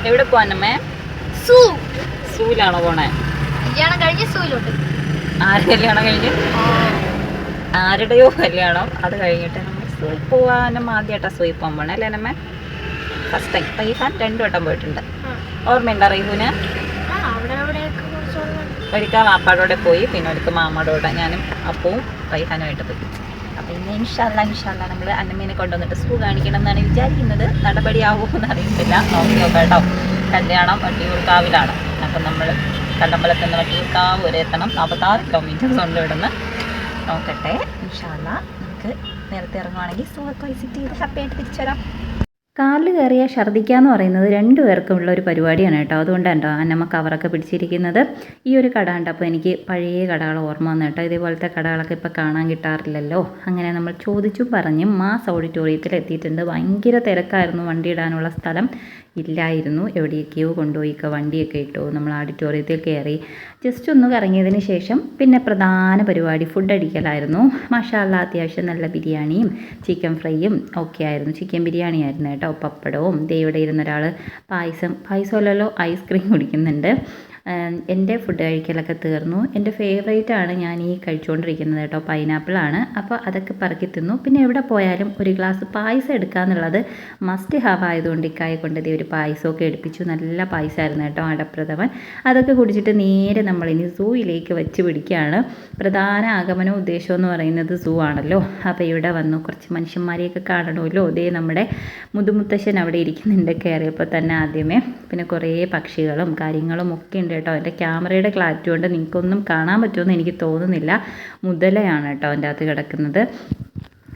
എവിടെ പോവാനമ്മേ? സൂലാണോ പോണേ? കല്യാണം കഴിഞ്ഞ് സൂയിലോട്ട്. ആര് കല്യാണം കഴിഞ്ഞ്? ആരുടെയോ കല്യാണം. അത് കഴിഞ്ഞിട്ട് നമ്മൾ സൂയിൽ പോവാനും ആദ്യമായിട്ടാ സൂയിൽ പോകാൻ പോണേ അല്ലേ നമ്മെ? First time. റൈഹാൻ 2 വട്ടം പോയിട്ടുണ്ട്. ഓർമ്മയുണ്ടോ റൈഹുന്? ഒരിക്കൽ വാപ്പാടോടെ പോയി, പിന്നെ ഒരിക്കൽ മാമാടോടെ ഞാനും അപ്പവും റൈഹാനുമായിട്ട് പോയി. അപ്പം ഇന്ന് ഇൻഷാല്ലാ നമ്മൾ അന്നമ്മേനെ കൊണ്ടുവന്നിട്ട് സൂ കാണിക്കണം എന്നാണ് വിചാരിക്കുന്നത്. നടപടിയാവുമെന്ന് അറിയത്തില്ല. നോക്കി നോക്കാം കേട്ടോ. കല്യാണം വട്ടിയൂർക്കാവിലാണ്. അപ്പം നമ്മൾ കണ്ടമ്പലത്ത് നിന്ന് വട്ടിയൂർക്കാവ് വരെ എത്തണം. 46 കിലോമീറ്റേഴ്സ് ഉണ്ട് ഇവിടുന്ന്. നോക്കട്ടെ. ഇൻഷാല്ലാ നമുക്ക് നേരത്തെ ഇറങ്ങുവാണെങ്കിൽ സൂ ഒക്കെ വിസിറ്റ് ചെയ്ത് ഹാപ്പിയായിട്ട് തിരിച്ചു വരാം. കാറിൽ കയറിയാൽ ഛർദ്ദിക്കുക എന്ന് പറയുന്നത് 2 പേർക്കുമുള്ള ഒരു പരിപാടിയാണ് കേട്ടോ. അതുകൊണ്ടാണ് കേട്ടോ അന്നമ്മ കവറൊക്കെ പിടിച്ചിരിക്കുന്നത്. ഈ ഒരു കട ഉണ്ട്. അപ്പോൾ എനിക്ക് പഴയ കടകൾ ഓർമ്മ വന്നു കേട്ടോ. ഇതേപോലത്തെ കടകളൊക്കെ ഇപ്പോൾ കാണാൻ കിട്ടാറില്ലല്ലോ. അങ്ങനെ നമ്മൾ ചോദിച്ചു പറഞ്ഞ് മാസ് ഓഡിറ്റോറിയത്തിൽ എത്തിയിട്ടുണ്ട്. ഭയങ്കര തിരക്കായിരുന്നു. വണ്ടി ഇടാനുള്ള സ്ഥലം ഇല്ലായിരുന്നു. എവിടെയൊക്കെയോ കൊണ്ടുപോയിക്കുക വണ്ടിയൊക്കെ ഇട്ടു. നമ്മൾ ഓഡിറ്റോറിയത്തിൽ കയറി ജസ്റ്റ് ഒന്ന് കറങ്ങിയതിന് ശേഷം പിന്നെ പ്രധാന പരിപാടി ഫുഡ് അടിക്കലായിരുന്നു. മാഷാല്ലാ അത്യാവശ്യം നല്ല ബിരിയാണിയും ചിക്കൻ ഫ്രൈയും ഒക്കെ ആയിരുന്നു. ചിക്കൻ ബിരിയാണി ആയിരുന്നു കേട്ടോ. പപ്പടവും ഇവിടെ ഇരുന്ന ഒരാൾ പായസമല്ലല്ലോ ഐസ്ക്രീം കുടിക്കുന്നുണ്ട്. എൻ്റെ ഫുഡ് കഴിക്കലൊക്കെ തീർന്നു. എൻ്റെ ഫേവറേറ്റാണ് ഞാൻ ഈ കഴിച്ചുകൊണ്ടിരിക്കുന്നത് കേട്ടോ. പൈനാപ്പിളാണ്. അപ്പോൾ അതൊക്കെ പറക്കി തിന്നു. പിന്നെ എവിടെ പോയാലും ഒരു ഗ്ലാസ് പായസം എടുക്കുക എന്നുള്ളത് മസ്റ്റ് ഹാവ് ആയതുകൊണ്ട് ഇക്കായെ കൊണ്ട് ഒരു പായസമൊക്കെ എടുപ്പിച്ചു. നല്ല പായസമായിരുന്നു കേട്ടോ. അടപ്രഥമൻ. അതൊക്കെ കുടിച്ചിട്ട് നേരെ നമ്മളിനി സൂയിലേക്ക് വെച്ച് പിടിക്കുകയാണ്. പ്രധാന ആഗമന ഉദ്ദേശം എന്ന് പറയുന്നത് സൂ ആണല്ലോ. അപ്പോൾ ഇവിടെ വന്നു കുറച്ച് മനുഷ്യന്മാരെയൊക്കെ കാണണമല്ലോ. ഇതേ നമ്മുടെ മുതുമുത്തശ്ശൻ അവിടെ ഇരിക്കുന്നുണ്ട് കയറിയപ്പോൾ തന്നെ ആദ്യമേ. പിന്നെ കുറേ പക്ഷികളും കാര്യങ്ങളും ഒക്കെ ഉണ്ട് കേട്ടോ. എൻ്റെ ക്യാമറയുടെ ക്ലാരിറ്റി കൊണ്ട് നിങ്ങൾക്കൊന്നും കാണാൻ പറ്റുമെന്ന് എനിക്ക് തോന്നുന്നില്ല. മുതലയാണ് കേട്ടോ എൻ്റെ അകത്ത് കിടക്കുന്നത്.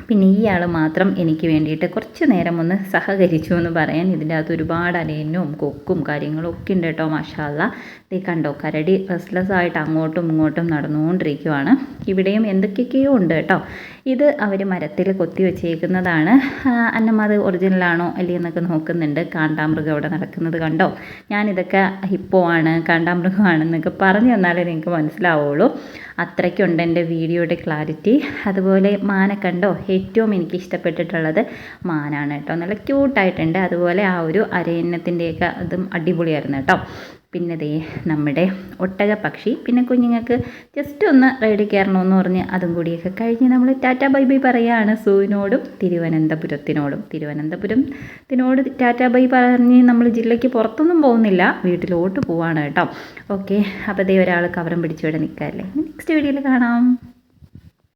പിന്നെ ഈ ആൾ മാത്രം എനിക്ക് വേണ്ടിയിട്ട് കുറച്ച് നേരം ഒന്ന് സഹകരിച്ചു എന്ന് പറയാൻ. ഇതിൻ്റെ അകത്ത് ഒരുപാട് അനയനും കൊക്കും കാര്യങ്ങളും ഒക്കെ ഉണ്ട് കേട്ടോ. മാഷാല്ലാ. ഇത് കണ്ടോ കരടി റെസ്റ്റ്ലെസ് ആയിട്ട് അങ്ങോട്ടും ഇങ്ങോട്ടും നടന്നുകൊണ്ടിരിക്കുവാണ്. ഇവിടെയും എന്തൊക്കെയൊക്കെയോ ഉണ്ട് കേട്ടോ. ഇത് അവർ മരത്തിൽ കൊത്തി വെച്ചേക്കുന്നതാണ്. അന്നമ്മ അത് ഒറിജിനലാണോ അല്ലേ എന്നൊക്കെ നോക്കുന്നുണ്ട്. കാണ്ടാമൃഗം അവിടെ നടക്കുന്നത് കണ്ടോ. ഞാനിതൊക്കെ ഹിപ്പോ ആണ് കാണ്ടാമൃഗമാണെന്നൊക്കെ പറഞ്ഞു തന്നാലേ നിങ്ങൾക്ക് മനസ്സിലാവുള്ളൂ. അത്രയ്ക്കുണ്ട് എൻ്റെ വീഡിയോയുടെ ക്ലാരിറ്റി. അതുപോലെ മാന കണ്ടോ. ഏറ്റവും എനിക്ക് ഇഷ്ടപ്പെട്ടിട്ടുള്ളത് മാനാണ് കേട്ടോ. നല്ല ക്യൂട്ടായിട്ടുണ്ട്. അതുപോലെ ആ ഒരു അരയന്നത്തിൻ്റെയൊക്കെ അതും അടിപൊളിയായിരുന്നു കേട്ടോ. പിന്നെ ദേ നമ്മുടെ ഒട്ടക പക്ഷി. പിന്നെ കുഞ്ഞുങ്ങൾക്ക് ജസ്റ്റ് ഒന്ന് റൈഡിൽ കയറണമെന്ന് പറഞ്ഞ് അതും കൂടിയൊക്കെ കഴിഞ്ഞ് നമ്മൾ ടാറ്റ ബൈ ബൈ പറയുകയാണ് സൂവിനോടും തിരുവനന്തപുരത്തിനോടും. തിരുവനന്തപുരത്തിനോട് ടാറ്റ ബൈ പറഞ്ഞ് നമ്മൾ ജില്ലയ്ക്ക് പുറത്തൊന്നും പോകുന്നില്ല, വീട്ടിലോട്ട് പോവാണ് കേട്ടോ. ഓക്കെ. അപ്പോൾ ദേ ഒരാൾ കവറും പിടിച്ചിവിടെ നിൽക്കാമല്ലേ. നെക്സ്റ്റ് വീഡിയോയിൽ കാണാം.